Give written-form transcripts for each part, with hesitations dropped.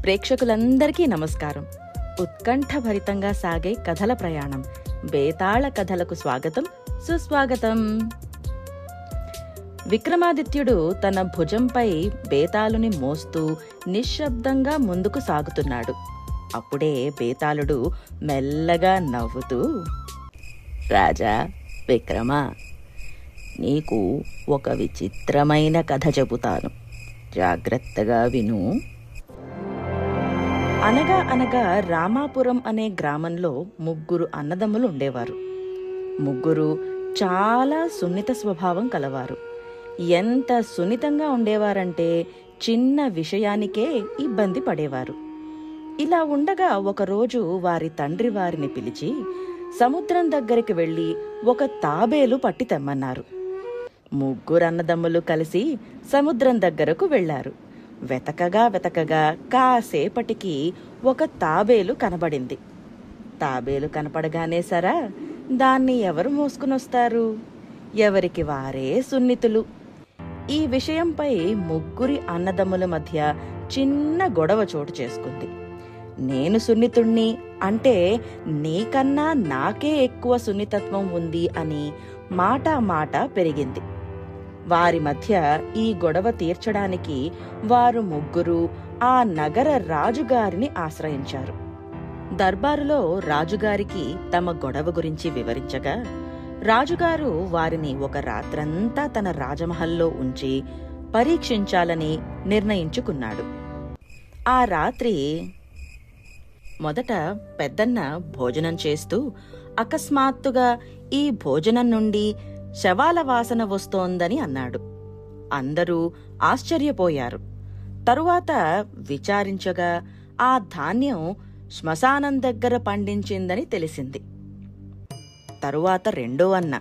ప్రేక్షకులందరికీ నమస్కారం. ఉత్కంఠభరితంగా సాగే కథల ప్రయాణం బేతాళ కథలకు స్వాగతం, సుస్వాగతం. విక్రమాదిత్యుడు తన భుజంపై బేతాళుని మోస్తూ నిశ్శబ్దంగా ముందుకు సాగుతున్నాడు. అప్పుడే బేతాళుడు మెల్లగా నవ్వుతూ, రాజా విక్రమ, నీకు ఒక విచిత్రమైన కథ చెబుతాను, జాగ్రత్తగా విను. అనగా అనగా రామాపురం అనే గ్రామంలో ముగ్గురు అన్నదమ్ములు ఉండేవారు. ముగ్గురు చాలా సున్నిత స్వభావం కలవారు. ఎంత సున్నితంగా ఉండేవారంటే చిన్న విషయానికే ఇబ్బంది పడేవారు. ఇలా ఉండగా ఒకరోజు వారి తండ్రి వారిని పిలిచి సముద్రం దగ్గరికి వెళ్ళి ఒక తాబేలు పట్టి తెమ్మన్నారు. ముగ్గురు అన్నదమ్ములు కలిసి సముద్రం దగ్గరకు వెళ్లారు. వెతకగా కాసేపటికి ఒక తాబేలు కనబడింది. తాబేలు కనపడగానే సరా దాన్ని ఎవరు మోసుకునొస్తారు? ఎవరికి వారే సున్నితులు. ఈ విషయంపై ముగ్గురి అన్నదమ్ముల మధ్య చిన్న గొడవ చోటు చేసుకుంది. నేను సున్నితుణ్ణి అంటే నీకన్నా నాకే ఎక్కువ సున్నితత్వం ఉంది అని మాట పెరిగింది. వారి మధ్య ఈ గొడవ తీర్చడానికి వారు ముగ్గురు ఆ నగర రాజుగారిని ఆశ్రయించారు. దర్బారులో రాజుగారికి తమ గొడవ గురించి వివరించగా రాజుగారు వారిని ఒక రాత్రంతా తన రాజమహల్లో ఉంచి పరీక్షించాలని నిర్ణయించుకున్నాడు. ఆ రాత్రి మొదట పెద్దన్న భోజనం చేస్తూ అకస్మాత్తుగా ఈ భోజనం నుండి శవాల వాసన వస్తోందని అన్నాడు. అందరూ ఆశ్చర్యపోయారు. తరువాత విచారించగా ఆ ధాన్యం శ్మశానం దగ్గర పండించిందని తెలిసింది. తరువాత రెండో అన్న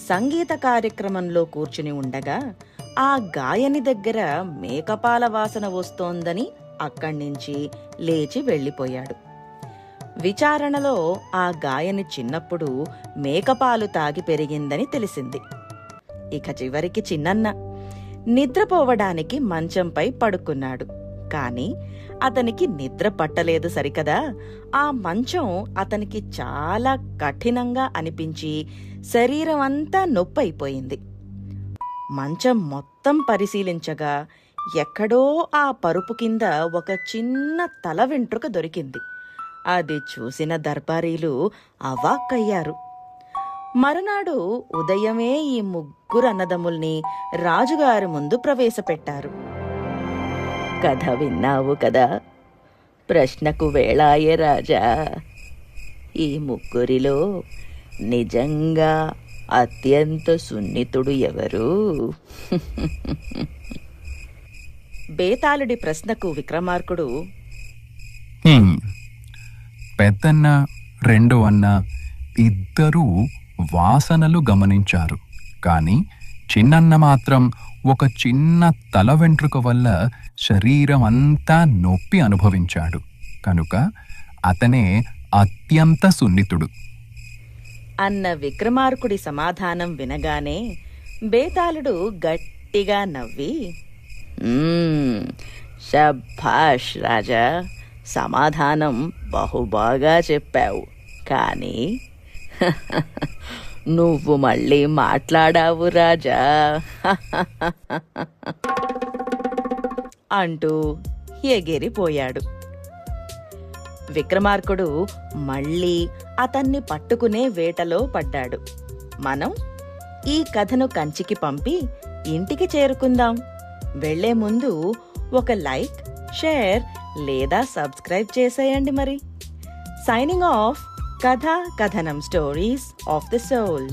సంగీత కార్యక్రమంలో కూర్చుని ఉండగా ఆ గాయని దగ్గర మేకపాల వాసన వస్తోందని అక్కడ్నించి లేచి వెళ్లిపోయాడు. విచారణలో ఆ గాయని చిన్నప్పుడు మేకపాలు తాగి పెరిగిందని తెలిసింది. ఇక చివరికి చిన్నన్న నిద్రపోవడానికి మంచంపై పడుకున్నాడు. కాని అతనికి నిద్ర పట్టలేదు సరికదా. ఆ మంచం అతనికి చాలా కఠినంగా అనిపించి శరీరం అంతా నొప్పైపోయింది. మంచం మొత్తం పరిశీలించగా ఎక్కడో ఆ పరుపు కింద ఒక చిన్న తల వెంట్రుక దొరికింది. అది చూసిన దర్బారీలు అవాక్కయ్యారు. మరునాడు ఉదయమే ఈ ముగ్గురు అన్నదమ్ముల్ని రాజుగారి ముందు ప్రవేశపెట్టారు. కథ విన్నావు కదా, ప్రశ్నకు వేళాయే రాజా. ఈ ముగ్గురిలో నిజంగా అత్యంత సున్నితుడు ఎవరు? బేతాళుడి ప్రశ్నకు విక్రమార్కుడు, పెద్దన్న రెండో అన్న ఇద్దరూ వాసనలు గమనించారు. కాని చిన్నన్న మాత్రం ఒక చిన్న తల వెంట్రుక వల్ల శరీరం అంతా నొప్పి అనుభవించాడు. కనుక అతనే అత్యంత సున్నితుడు అన్న విక్రమార్కుడి సమాధానం వినగానే బేతాళుడు గట్టిగా నవ్వి, శభాష్ రాజా, సమాధానం బహుబాగా చెప్పావు. కానీ నువ్వు మళ్ళీ మాట్లాడావు రాజా అంటూ ఎగిరిపోయాడు. విక్రమార్కుడు మళ్ళీ అతన్ని పట్టుకునే వేటలో పడ్డాడు. మనం ఈ కథను కంచికి పంపి ఇంటికి చేరుకుందాం. వెళ్లే ముందు ఒక లైక్, షేర్ లేదా సబ్స్క్రైబ్ చేసేయండి మరి. Signing off. కథ కథనం స్టోరీస్ ఆఫ్ ది సోల్.